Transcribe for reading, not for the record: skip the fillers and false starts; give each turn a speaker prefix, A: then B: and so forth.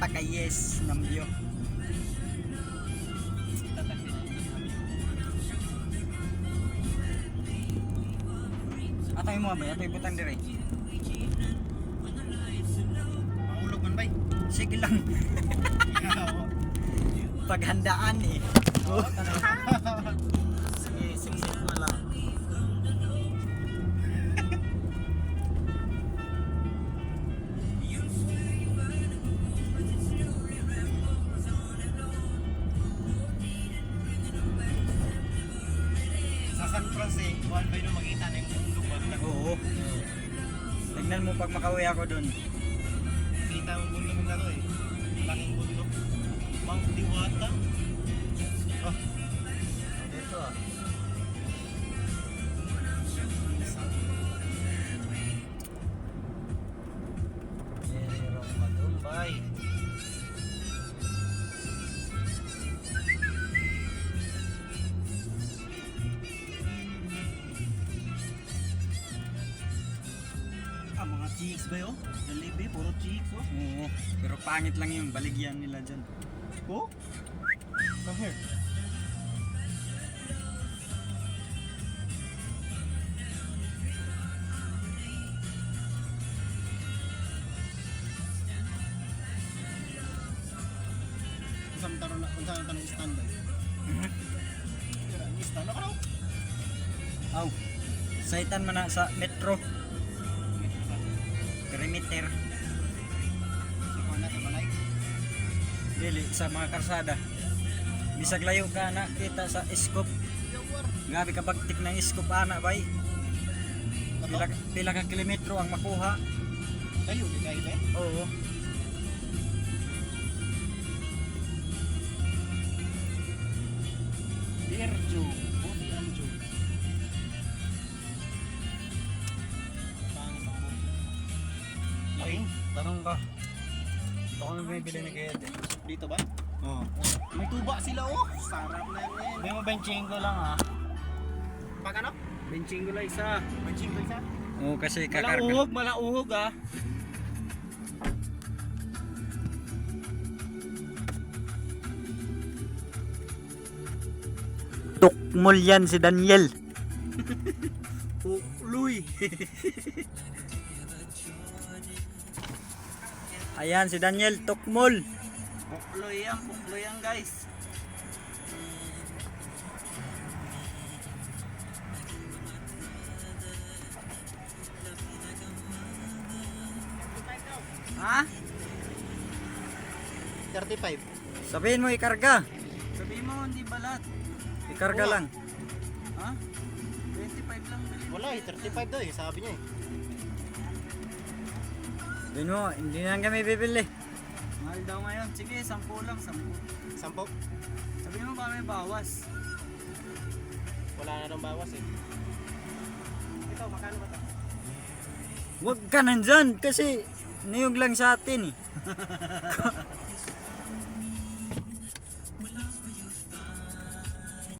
A: Napaka-yes ng view. Atay mo ba? Atay butang dire.
B: Mahulog man bay.
A: Sige lang. Paghandaan eh. Oh. Sige, sing-sing mo lang.
B: Sa San Francisco, buwan ba yung makita na yung lugar na
A: Oo. Tignan mo pag makauwi ako dun.
B: kita mo bundok na to eh. Laking bundok. Mount Diwata. Oh.
A: Dito ah. Merong Magumbay.
B: Ah, mga cheeks ba yun? Dalibi, puro cheeks oh.
A: Oo. Pero pangit lang yung baligyan nila dyan.
B: Oh? Come here. Unsang taron na unsang tanong standby. Kira ni stand ako.
A: Aw. Saitan man na sa metro. Perimeter.
B: Siko na sa balay.
A: Dili sa mga karsada. Bisag layo ka na kita sa scope. Gabi ka bagtik ng scope ana bay. Pila ka kilometro ang makuha.
B: Kayo di kayo eh.
A: Oo.
B: Dirjo, Budi Anjo. Pangit ang buhok. Laking.
A: Tanong ka. Ito ko nang bibili ni Kayet eh.
B: Dito ba?
A: Oo.
B: May tuba sila oh. Sarap na yan.
A: May mo benching ko lang ah.
B: Pag ano?
A: Benching ko lang isa.
B: May chingo isa?
A: Oo kasi kakarga.
B: Malauhog ah.
A: Tukmol yan si Daniel.
B: Luy.
A: Ayan si Daniel tukmol.
B: Pukloy yan guys.
A: Ha?
B: 35.
A: Sabihin mo ikarga.
B: Sabihin mo hindi balat.
A: Ikarga
B: Oo.
A: lang.
B: Ha? 25 lang. Wala eh, 35 daw eh, sabi niya eh.
A: Sabihin mo, hindi na kami bibili.
B: Mahal daw ngayon. Sige, 10 lang, 10. 10? Sabihin mo ba may bawas? Wala na nang bawas eh. Ito, magkano ba ito?
A: Huwag ka nandyan kasi niyog lang sa atin eh.